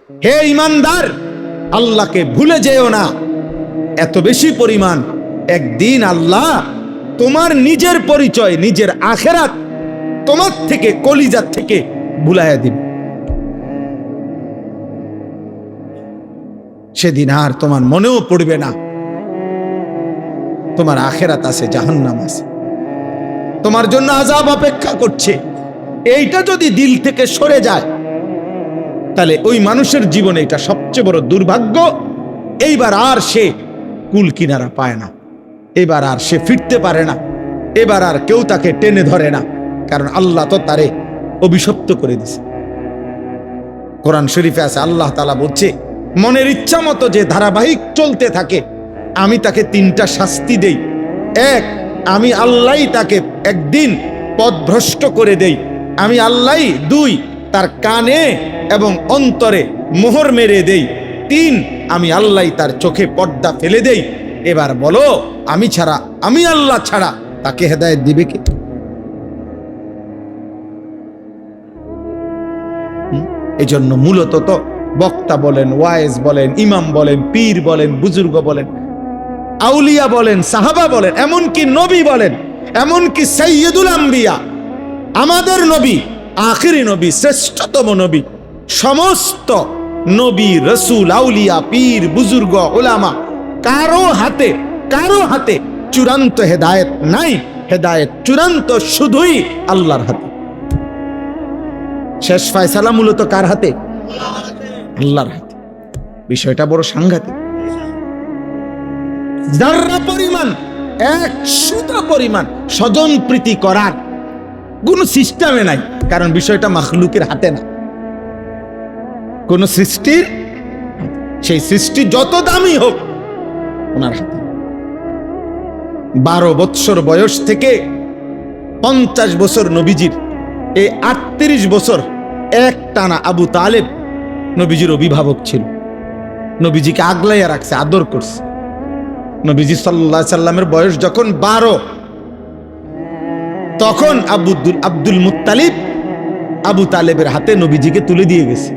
হে ঈমানদার, আল্লাহকে ভুলে যেও না। এত বেশি পরিমাণ একদিন আল্লাহ তোমার নিজের পরিচয়, নিজের আখিরাত তোমার থেকে, কলিজার থেকে ভুলাইয়া দিবে। সেদিন আর তোমার মনেও পড়বে না তোমার আখিরাত আছে, জাহান্নাম আছে, তোমার জন্য আযাব অপেক্ষা করছে। এইটা যদি দিল থেকে সরে যায়, তাহলে ওই মানুষের জীবনে এটা সবচেয়ে বড় দুর্ভাগ্য। এইবার আর সে কুল কিনারা পায় না, এবার আর সে ফিরতে পারে না, এবার আর কেউ তাকে টেনে ধরে না, কারণ আল্লাহ তো তারে অভিশপ্ত করে দিছে। কোরআন শরীফে আছে, আল্লাহ তাআলা বলছে, মনের ইচ্ছা মতো যে ধারাবাহিক চলতে থাকে, আমি তাকে 3টা শাস্তি দেই। এক, আমি আল্লাহই তাকে একদিন পথভ্রষ্ট করে দেই, আমি আল্লাহই। 2, তার কানে এবং অন্তরে মোহর মেরে দেই। 3, আমি আল্লাহই তার চোখে পর্দা ফেলে দেই। এবার বলো, আমি আল্লাহ ছাড়া তাকে হেদায়েত দিবে কে? এই জন্য মূলত তো বক্তা বলেন, ওয়াইজ বলেন, ইমাম বলেন, পীর বলেন, বুজুর্গ বলেন, আউলিয়া বলেন, সাহাবা বলেন, এমনকি নবী বলেন, এমনকি সাইয়্যিদুল আম্বিয়া, আমাদের নবী, আখিরি নবী, শ্রেষ্ঠতম নবী, সমস্ত নবী, রসুল, আউলিয়া, পীর, বুজুর্গ, উলামা, কারো হাতে চূড়ান্ত হেদায়েত নাই। হেদায়েত চূড়ান্ত শুধুই আল্লাহর হাতে। শেষ ফয়সালা মূলত কার হাতে? আল্লাহর হাতে। বিষয়টা বড় সাংঘাতিক। যারা পরিমাণ, 100 পরিমাণ স্বজন প্রীতি করার কোন সিস্টেমে নাই, কারণ বিষয়টা মাখলুকের হাতে না, কোন সৃষ্টির, সেই সৃষ্টি যত দামি হোক ওনার হাতে। 12 বৎসর বয়স থেকে 50 বছর নবীজির, এই 38 বছর এক টানা আবু তালেব নবীজির অভিভাবক ছিল, নবীজিকে আগলাইয়া রাখছে, আদর করছে। নবীজি সাল্লাল্লাহু আলাইহি সাল্লামের বয়স যখন 12, তখন আব্দুল মুত্তালিব আবু তালেবের হাতে নবীজিকে তুলে দিয়ে গেছে।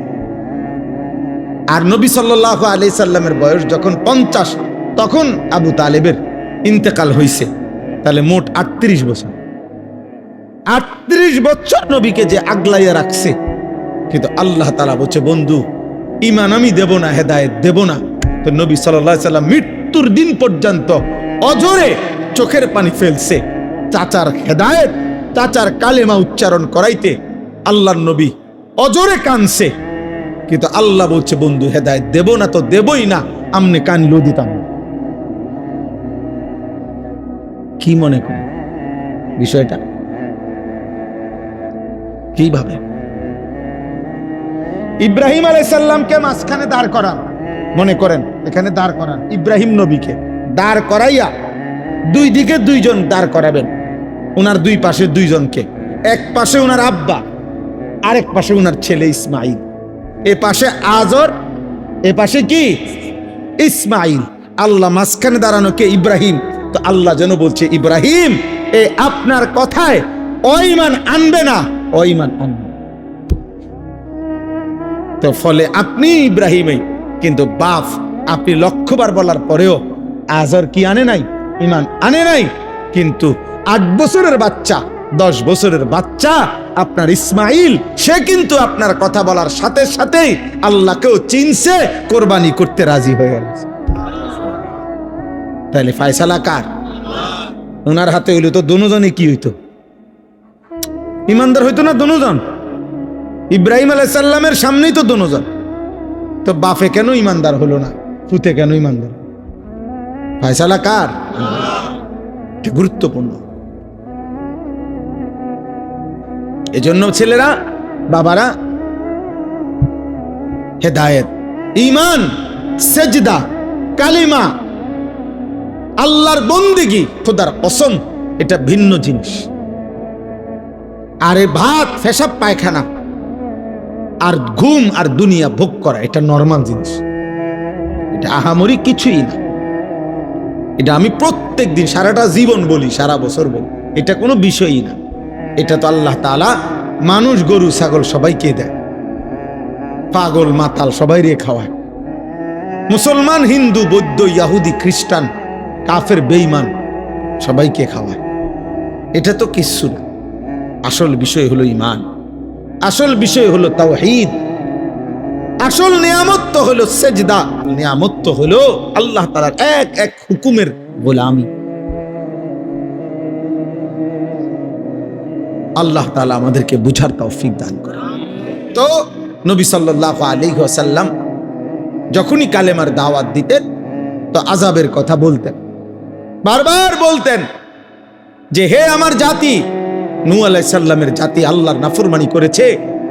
আর নবী সাল্লাল্লাহু আলাইহি সাল্লামের বয়স যখন 50, তখন আবু তালেবের ইন্তেকাল হয়েছে। তাহলে মোট 38 বছর। 38 বছর নবীকে যে আগলাইয়া রাখছে, কিন্তু আল্লাহ তাআলা বলছে, বন্ধু, ঈমান আমি দেব না, হেদায়েত দেব না। তো নবী সাল্লাল্লাহু আলাইহি সাল্লাম মৃত্যুর দিন পর্যন্ত অজরে চোখের পানি ফেলছে, চাচার হেদায়েত, চাচার কালেমা উচ্চারণ করাইতে আল্লাহর নবী অজরে কানছে। কিন্তু আল্লাহ বলছে, বন্ধু, হেদায়েত দেব না তো দেবই না, আমনে কানলেও দিতাম না। কি মনে করেন বিষয়টা? কিভাবে ইব্রাহিম আলাইহিস সালামকে মাঝখানে দাঁড় করান, মনে করেন এখানে দাঁড় করান, ইব্রাহিম নবীকে দাঁড় করাইয়া 2 দিকে 2 জন দাঁড় করাবেন, ওনার 2 পাশে 2 জনকে, এক পাশে ওনার আব্বা, আরেক পাশে ওনার ছেলে ইসমাইল, এ পাশে আজর, এ পাশে কি ইসমাইল। আল্লাহ মাঝখানে দাঁড়ানো কে? ইব্রাহিম। তো আল্লাহ যেন বলছে, ইব্রাহিম, এ আপনার কথায় ঈমান আনবে না, ঈমান আনবে। তো ফলে আপনি ইব্রাহিমই, কিন্তু বাপ আপনি 100 বার বলার পরেও আজর কি আনে নাই? ঈমান আনে নাই। কিন্তু 8 বছরের বাচ্চা, 10 বছরের বাচ্চা আপনার ইসমাইল, সে কিন্তু আপনার কথা বলার সাথে সাথেই আল্লাহকেও চিনছে, কোরবানি করতে রাজি হয়ে গেছে। তাহলে ফয়সালা কার? ওনার হাতে হইলে তো দুজনে কি হইতো? ইমানদার হইতো না দুজন? ইব্রাহিম আলাইহিস সালামের সামনেই তো দুজন। তো বাপে কেন ইমানদার হলো না? পুতে কেন ইমানদার? ফয়সালা কার? গুরুত্বপূর্ণ। এজন্য ছেলেরা, বাবারা, হেদায়েত, ঈমান, সেজদা, কালিমা, আল্লাহর বন্দেগী, খোদার কসম, এটা ভিন্ন জিনিস। আরে ভাত, পেশাব, পায়খানা আর ঘুম আর দুনিয়া ভোগ করা, এটা নরমাল জিনিস, এটা আহামরি কিছুই না। এটা আমি প্রত্যেক দিন, সারাটা জীবন বলি, সারা বছর বলি, এটা কোনো বিষয়ই না। এটা তো আল্লাহ তাআলা মানুষ, গরু, ছাগল সবাইকে দেয়। পাগল মাতাল সবাই রে খাওয়ায়। মুসলমান, হিন্দু, বৌদ্ধ, ইয়াহুদি, খ্রিস্টান, কাফের, বেঈমান সবাইকে খাওয়ায়। এটা তো কিচ্ছু না। আসল বিষয় হলো ঈমান, আসল বিষয় হলো তাওহীদ, আসল নিয়ামত তো হলো সেজদা, নিয়ামত তো হলো আল্লাহ তাআলার এক এক হুকুমের গোলামি। আল্লাহ তাআলা আমাদেরকে বুঝার তৌফিক দান করেন। তো নবী সাল্লাল্লাহু আলাইহি ওয়াসাল্লাম যখনই কালেমার দাওয়াত দিতেন তো আযাবের কথা বলতেন, বারবার বলতেন যে হে আমার জাতি, নূহ আলাইহিস সালামের জাতি আল্লাহর নাফরমানি করেছে,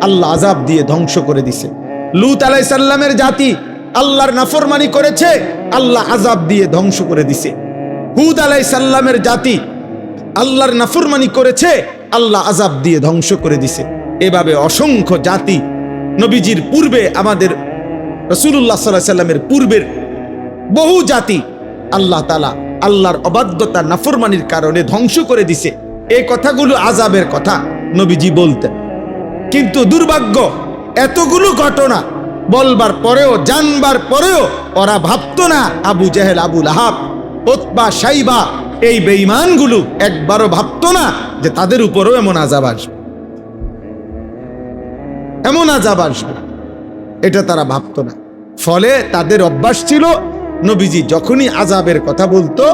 আল্লাহ আযাব দিয়ে ধ্বংস করে দিয়েছে। লূত আলাইহিস সালামের জাতি আল্লাহর নাফরমানি করেছে, আল্লাহ আযাব দিয়ে ধ্বংস করে দিয়েছে। হুদ আলাইহিস সালামের জাতি আল্লাহর নাফরমানি করেছে, আল্লাহ আযাব দিয়ে ধ্বংস করে দিয়েছে। এভাবে অসংখ্য জাতি নবীজির পূর্বে, আমাদের রাসূলুল্লাহ সাল্লাল্লাহু আলাইহি সাল্লামের পূর্বের বহু জাতি আল্লাহ তাআলা আল্লাহর অবাধ্যতা নাফরমানির কারণে ধ্বংস করে দিছে। এই কথাগুলো আযাবের কথা নবীজি বলতেন। কিন্তু দুর্ভাগ্য, এতগুলো ঘটনা বলবার পরেও, জানবার পরেও ওরা ভাবতো না, আবু জেহেল, আবু লাহাব, উতবা, শাইবা, এই বেঈমানগুলো একবারও ভাবতো না যে তাদের উপরও এমন আযাব আসবে, এমন আযাব আসবে। এটা তারা ভাবতো না। ফলে তাদের অভ্যাস ছিল, নবীজি যখনই আযাবের কথা বলতো,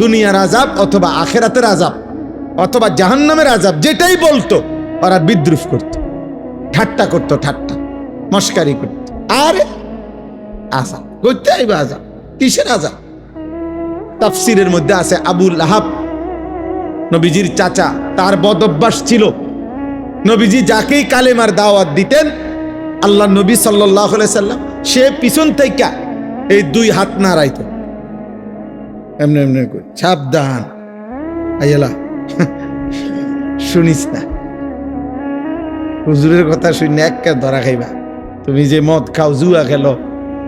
দুনিয়ার আযাব অথবা আখিরাতের আযাব অথবা জাহান্নামের আযাব যেটাই বলতো, ওরা বিদ্রুপ করত, ঠাট্টা করত, ঠাট্টা মস্কারি করত। আর আযাব করতে আইবা, আযাব কিসের আযাব? তাফসীরের মধ্যে আছে আবু লাহাব নবীজির চাচা, তার বদ অভ্যাস ছিল, নবীজি যাকেই কালেমার দাওয়াত দিতেন আল্লাহ নবী সাল্লাল্লাহু আলাইহি সাল্লাম, সে পিছন থেকে এই দুই হাত নাড়াইতো, এমনি এমনি করে, সাবধান আইলা শুনিস না, হুজুরের কথা শুনে একটা ধরা খাইবা। তুমি যে মদ খাও, জুয়া খেলো,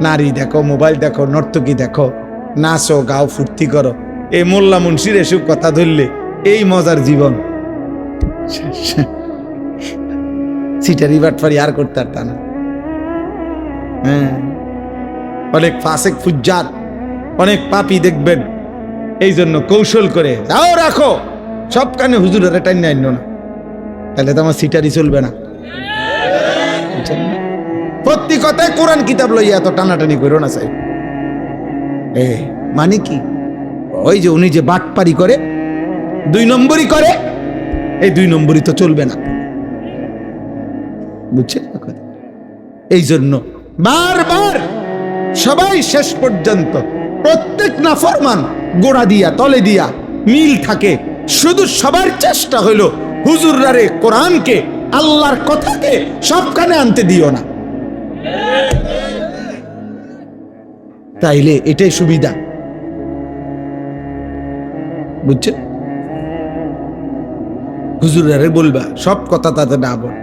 নারী দেখো, মোবাইল দেখো, নর্তকী দেখো, নাচো, গাও, ফুর্তি করো, এই মোল্লা মুন্সির এসব কথা ধরলে এই মজার জীবন, সিটারি বাটফারি আর করতে পারত না। হ্যাঁ, অনেক ফাসেক ফুজ্জার, অনেক পাপী দেখবেন এই জন্য কৌশল করে যাও, রাখো সব কানে হুজুরের টাইম নাই না, তাহলে তো আমার সিটারি চলবে না। প্রতি কথায় কোরআন কিতাব লইয়া এত টানাটানি করো না চাই। মানে কি, ওই যে উনি যে বাটপারি করে, 2 নম্বরই করে, এই 2 নম্বরই তো চলবে না, বুঝছেন? এই জন্য বারবার সবাই শেষ পর্যন্ত প্রত্যেক নাফরমান গোড়া দিয়া তলে দিয়া মিল থাকে। শুধু সবার চেষ্টা হলো হুজুররারে কোরআনকে, আল্লাহর কথাকে সব কানে আনতে দিও না, তাইলে এটাই সুবিধা, বুঝছেন? হুজুররারে বলবা সব কথা তাতে না বল,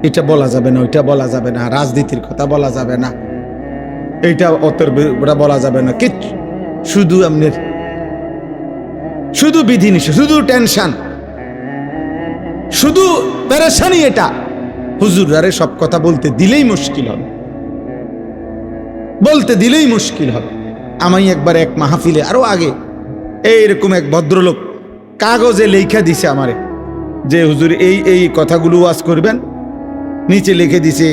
এটা বলা যাবে না, ওইটা বলা যাবে না, রাজনীতির কথা বলা যাবে না, এইটা অতর বলা যাবে না, কিচ্ছু, শুধু আপনার শুধু বিধিনিষেধ, শুধু টেনশন, শুধু পেরেশানি। এটা হুজুররারে সব কথা বলতে দিলেই মুশকিল হবে, বলতে দিলেই মুশকিল হবে। আমি একবার এক মাহফিলে, আরো আগে, এইরকম এক ভদ্রলোক কাগজে লেখা দিছে আমারে যে হুজুর এই এই কথাগুলো ওয়াজ করবেন, নিচে লিখে দিছে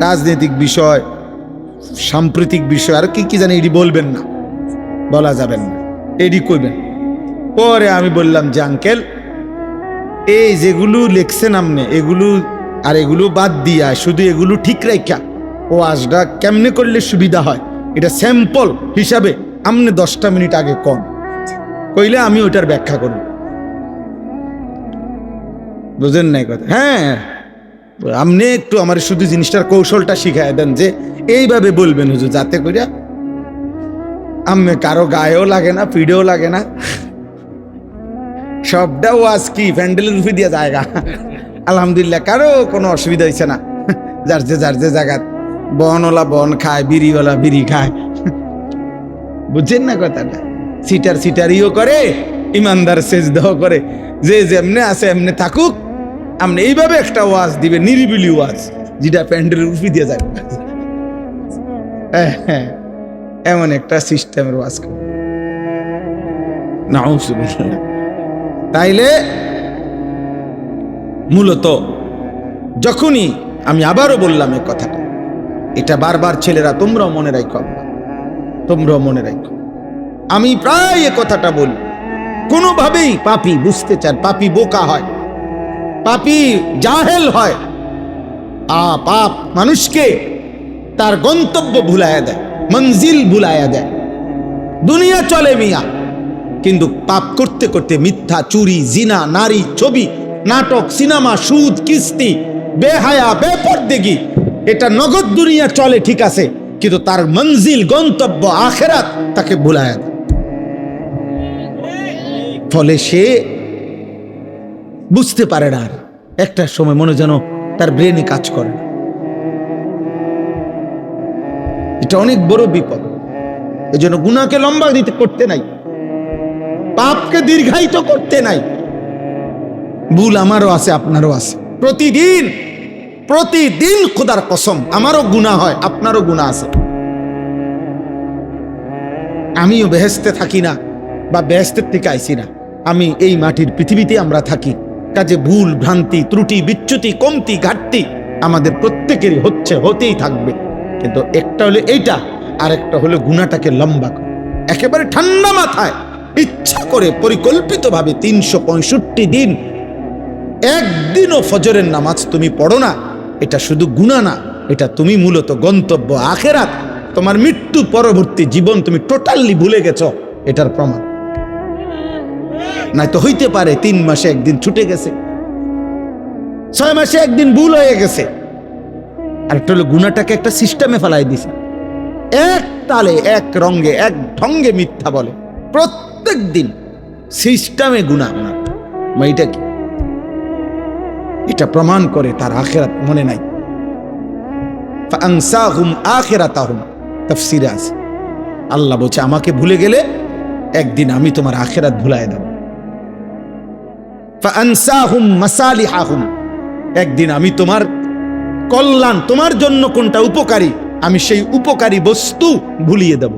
রাজনৈতিক বিষয়, সাম্প্রতিক বিষয়, আর কি কি জানি, এটি বলবেন না, বলা যাবেন না, এটি করবেন। পরে আমি বললাম যে আঙ্কেল, এই যেগুলো লিখছেন আপনি, এগুলো আর এগুলো বাদ দিয়া শুধু এগুলো ঠিক রাখা ওয়াজটা কেমনে করলে সুবিধা হয়, এটা স্যাম্পল হিসাবে আপনি 10টা মিনিট আগে কম কইলে আমি ওইটার ব্যাখ্যা করব। বুঝেন নাই কথা? হ্যাঁ, আপনি একটু আমার শুধু জিনিসটার কৌশলটা শিখাই দেন যে এইভাবে বলবেন হুজুর, যাতে করিয়া আমি কারো গায়েও লাগে না, পিঠেও লাগে না, সবটা ওয়াজ কি প্যান্ডেলের রূপে দিয়া জায়গা, আলহামদুলিল্লাহ কারো কোনো অসুবিধা হয়েছে না। যার যে জায়গা বনওয়ালা বন খায়, বিড়িওয়ালা বিড়ি খায়, বুঝছেন না কথাটা? সিটারিও করে, ইমানদার সেজদাও করে, যে যেমনে আছে এমনি থাকুক। আপনি এইভাবে একটা ওয়াজ দিবে, নিরিবিলি ওয়াজ, যেটা প্যান্ডেলের উফি দিয়ে যায়। হ্যাঁ, এমন একটা সিস্টেমের ওয়াজ করে। নাউযুবিল্লাহ। তাইলে মূলত যখনই আমি আবারও বললাম এই কথাটা, এটা বারবার ছেলেরা তোমরাও মনে রাখো, তোমরাও মনে রাখো। আমি প্রায় এ কথাটা বলি, কোনোভাবেই পাপী বুঝতে চান, পাপী বোকা হয়, পাপী জাহেল হয়। পাপ মানুষকে তার গন্তব্য ভুলাইয়া দেয়, মঞ্জিল ভুলাইয়া দেয়। দুনিয়া চলে মিয়া, কিন্তু পাপ করতে করতে মিথ্যা, চুরি, জিনা, নারী, ছবি, নাটক, সিনেমা, সুদ, কিস্তি, বেহায়া, বেপরদেগি, এটা নগদ দুনিয়া চলে ঠিক আছে, কিন্তু তার মঞ্জিল, গন্তব্য আখিরাত তাকে ভুলাইয়া দেয়। ফলে সে বুঝতে পারে না, আর একটা সময় মনে যেন তার ব্রেনে কাজ করে। এটা অনেক বড় বিপদ। এই জন্য গুনাহকে লম্বা দিতে করতে নাই, পাপকে দীর্ঘায়িত করতে নাই। ভুল আমারও আছে, আপনারও আছে। প্রতিদিন প্রতিদিন খোদার কসম আমারও গুনাহ হয়, আপনারও গুনাহ আছে। আমিও বেহেশতে থাকি না, বা বেহেশতের থেকে আইছি না। আমি এই মাটির পৃথিবীতে আমরা থাকি, কাজে ভুল, ভ্রান্তি, ত্রুটি, বিচ্যুতি, কমতি, ঘাটতি আমাদের প্রত্যেকেরই হচ্ছে, হতেই থাকবে। কিন্তু একটা হলো এইটা, আর একটা হলো গুনাহটাকে লম্বা করে একেবারে ঠান্ডা মাথায় ইচ্ছা করে পরিকল্পিতভাবে 365 দিন একদিনও ফজরের নামাজ তুমি পড়ো না, এটা শুধু গুনাহ না, এটা তুমি মূলত গন্তব্য আখিরাত, তোমার মৃত্যু পরবর্তী জীবন তুমি টোটালি ভুলে গেছো, এটার প্রমাণ। নাই তো হইতে পারে 3 মাসে একদিন ছুটে গেছে, 6 মাসে একদিন ভুল হয়ে গেছে, আর একটা হলো গুনাহটাকে একটা সিস্টেমে ফেলাই দিছে, এক তালে, এক রঙে, এক ঢঙ্গে মিথ্যা বলে প্রত্যেক দিন, সিস্টেমে গুনাহ। এইটা কি? এটা প্রমাণ করে তার আখিরাত মনে নাই। ফাআনসাহুম আখিরাতাহুম, তাফসীরে আছে, আল্লাহ বলছে আমাকে ভুলে গেলে একদিন আমি তোমার আখিরাত ভুলায় দেব। ফাআনসাহুম মাসালিহাহুম, একদিন আমি তোমার কল্যাণ, তোমার জন্য কোনটা উপকারী, আমি সেই উপকারী বস্তু ভুলিয়ে দেব।